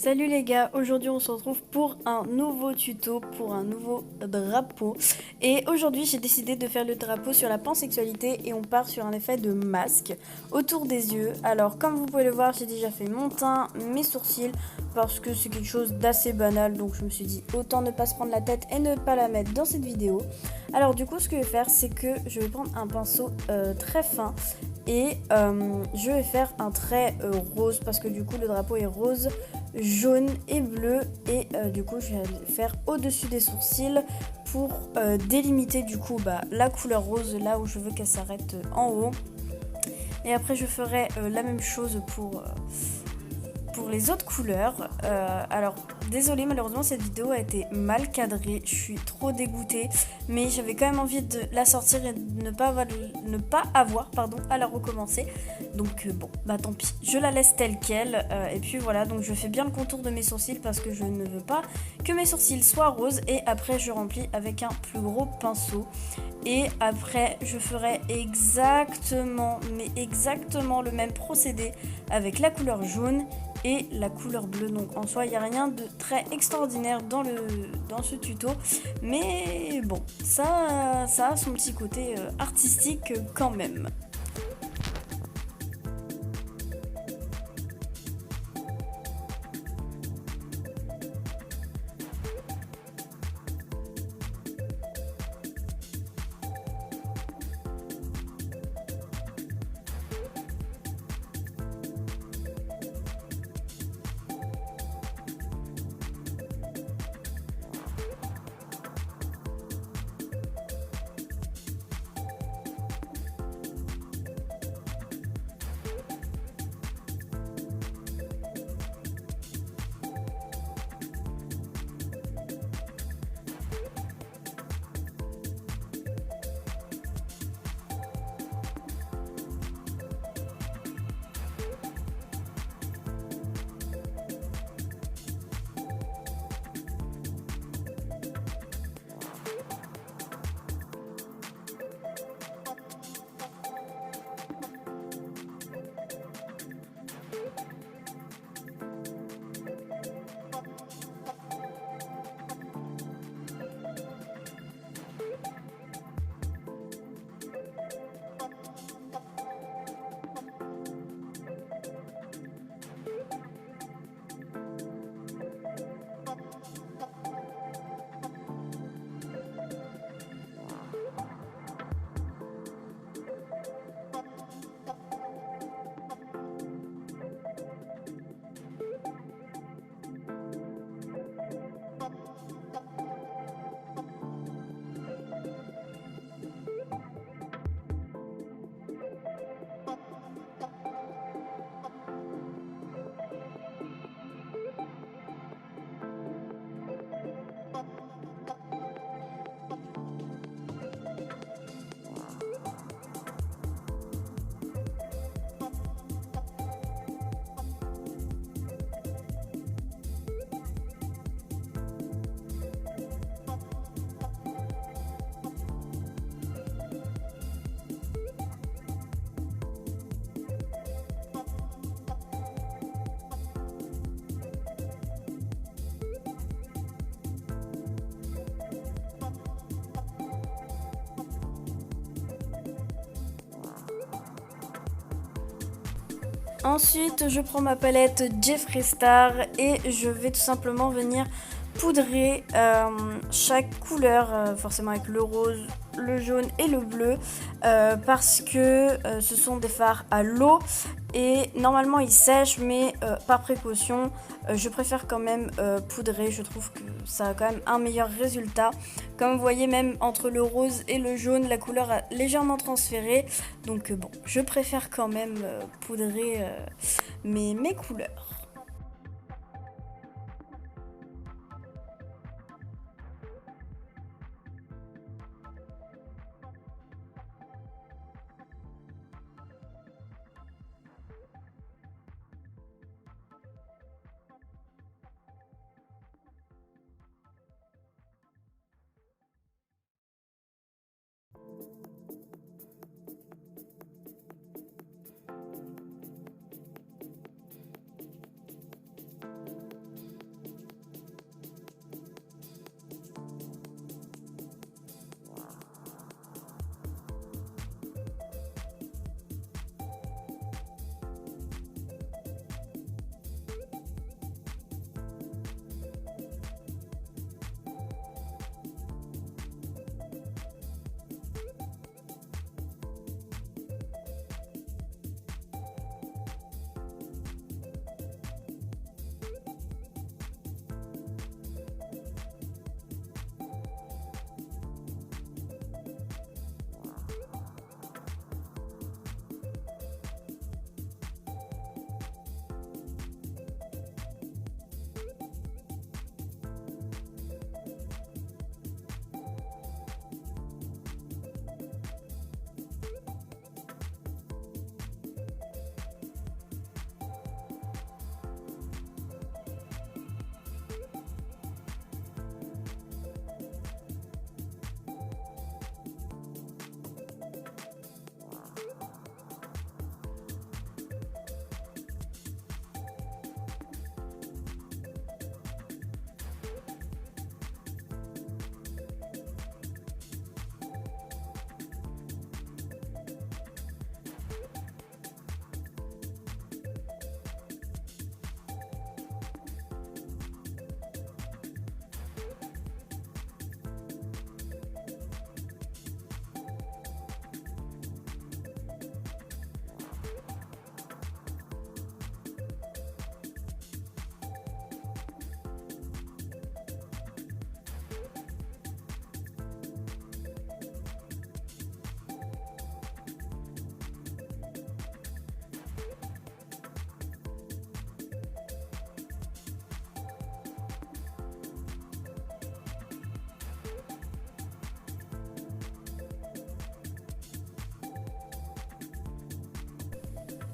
Salut les gars, aujourd'hui on se retrouve pour un nouveau tuto, pour un nouveau drapeau. Et aujourd'hui j'ai décidé de faire le drapeau sur la pansexualité et on part sur un effet de masque autour des yeux. Alors comme vous pouvez le voir, j'ai déjà fait mon teint, mes sourcils, parce que c'est quelque chose d'assez banal. Donc je me suis dit autant ne pas se prendre la tête et ne pas la mettre dans cette vidéo. Alors du coup ce que je vais faire, c'est que je vais prendre un pinceau très fin. Et je vais faire un trait rose parce que du coup le drapeau est rose, jaune et bleu. Et du coup je vais le faire au-dessus des sourcils pour délimiter du coup la couleur rose là où je veux qu'elle s'arrête en haut. Et après je ferai la même chose pour les autres couleurs. Alors désolée, malheureusement cette vidéo a été mal cadrée, je suis trop dégoûtée, mais j'avais quand même envie de la sortir et de ne pas avoir à la recommencer. Donc bon, tant pis, je la laisse telle quelle. Et puis voilà, donc je fais bien le contour de mes sourcils parce que je ne veux pas que mes sourcils soient roses. Et après je remplis avec un plus gros pinceau. Et après je ferai exactement le même procédé avec la couleur jaune et la couleur bleue. Donc en soi il n'y a rien de très extraordinaire dans ce tuto, mais bon, ça a son petit côté artistique quand même. Ensuite, je prends ma palette Jeffree Star et je vais tout simplement venir poudrer chaque couleur, forcément avec le rose, le jaune et le bleu, parce que ce sont des fards à l'eau et normalement ils sèchent, mais par précaution, je préfère quand même poudrer. Je trouve que ça a quand même un meilleur résultat. Comme vous voyez, même entre le rose et le jaune, la couleur a légèrement transféré. Donc bon, je préfère quand même poudrer mes couleurs.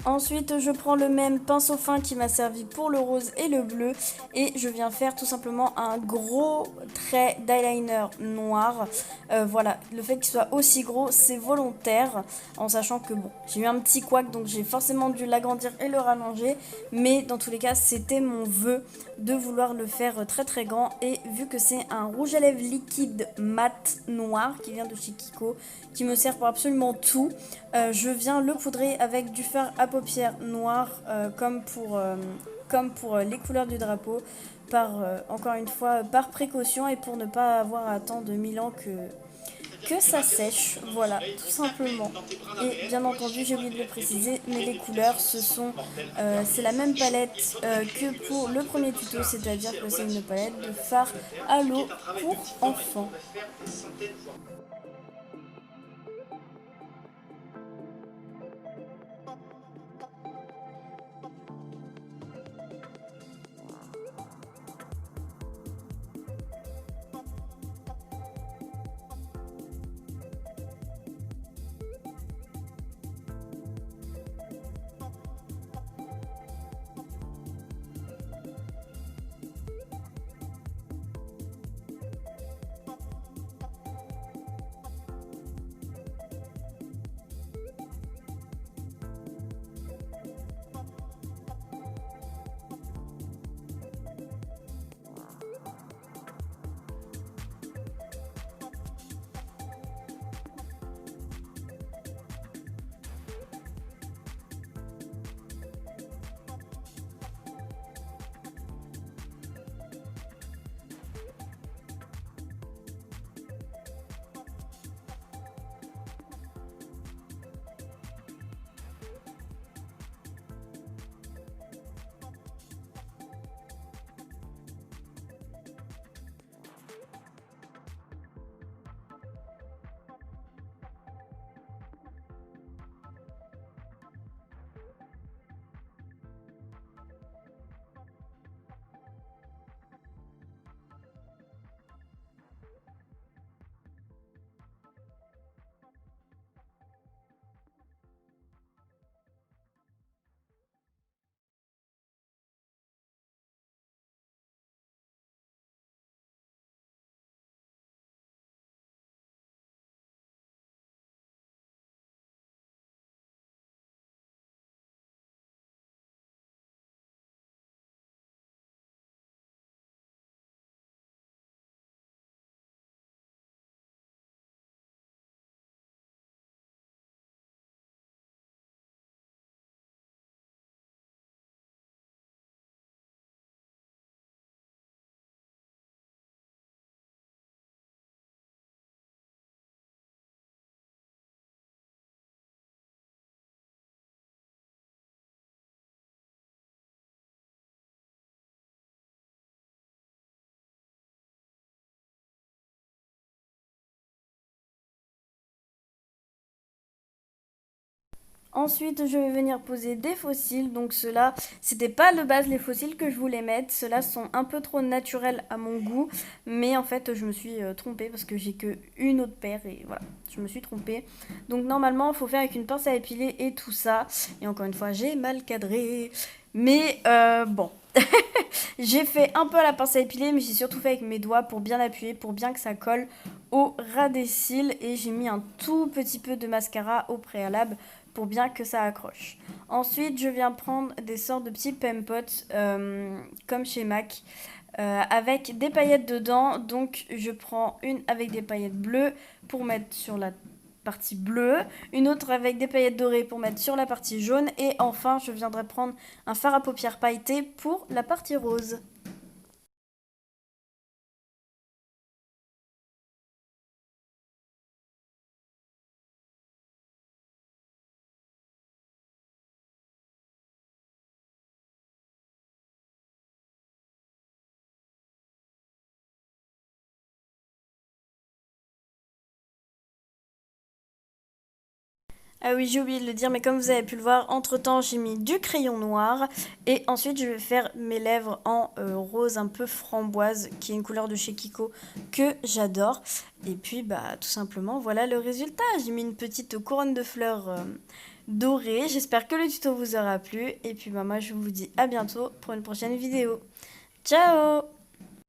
Ensuite, je prends le même pinceau fin qui m'a servi pour le rose et le bleu et je viens faire tout simplement un gros trait d'eyeliner noir. Voilà, le fait qu'il soit aussi gros, c'est volontaire, en sachant que bon, j'ai eu un petit couac donc j'ai forcément dû l'agrandir et le rallonger, mais dans tous les cas, c'était mon vœu de vouloir le faire très très grand et vu que c'est un rouge à lèvres liquide mat noir qui vient de chez Kiko, qui me sert pour absolument tout, je viens le poudrer avec du fard à paupières noir comme pour les couleurs du drapeau, encore une fois par précaution et pour ne pas avoir à attendre 1000 ans que ça sèche, voilà, tout simplement. Et bien entendu, j'ai oublié de le préciser, mais les couleurs, c'est la même palette que pour le premier tuto, c'est-à-dire que c'est une palette de fard à l'eau pour enfants. Ensuite, je vais venir poser des fossiles. Donc ceux-là, c'était pas de base les fossiles que je voulais mettre. Ceux-là sont un peu trop naturels à mon goût. Mais en fait, je me suis trompée parce que j'ai que une autre paire. Et voilà, je me suis trompée. Donc normalement, il faut faire avec une pince à épiler et tout ça. Et encore une fois, j'ai mal cadré. Mais bon. J'ai fait un peu à la pince à épiler, mais j'ai surtout fait avec mes doigts pour bien appuyer, pour bien que ça colle au ras des cils. Et j'ai mis un tout petit peu de mascara au préalable pour bien que ça accroche. Ensuite, je viens prendre des sortes de petits pempots comme chez MAC avec des paillettes dedans. Donc, je prends une avec des paillettes bleues pour mettre sur la partie bleue, une autre avec des paillettes dorées pour mettre sur la partie jaune et enfin, je viendrai prendre un fard à paupières pailleté pour la partie rose. Ah oui, j'ai oublié de le dire, mais comme vous avez pu le voir, entre-temps, j'ai mis du crayon noir. Et ensuite, je vais faire mes lèvres en rose un peu framboise, qui est une couleur de chez Kiko que j'adore. Et puis, bah, tout simplement, voilà le résultat. J'ai mis une petite couronne de fleurs doré. J'espère que le tuto vous aura plu. Et puis moi je vous dis à bientôt pour une prochaine vidéo. Ciao!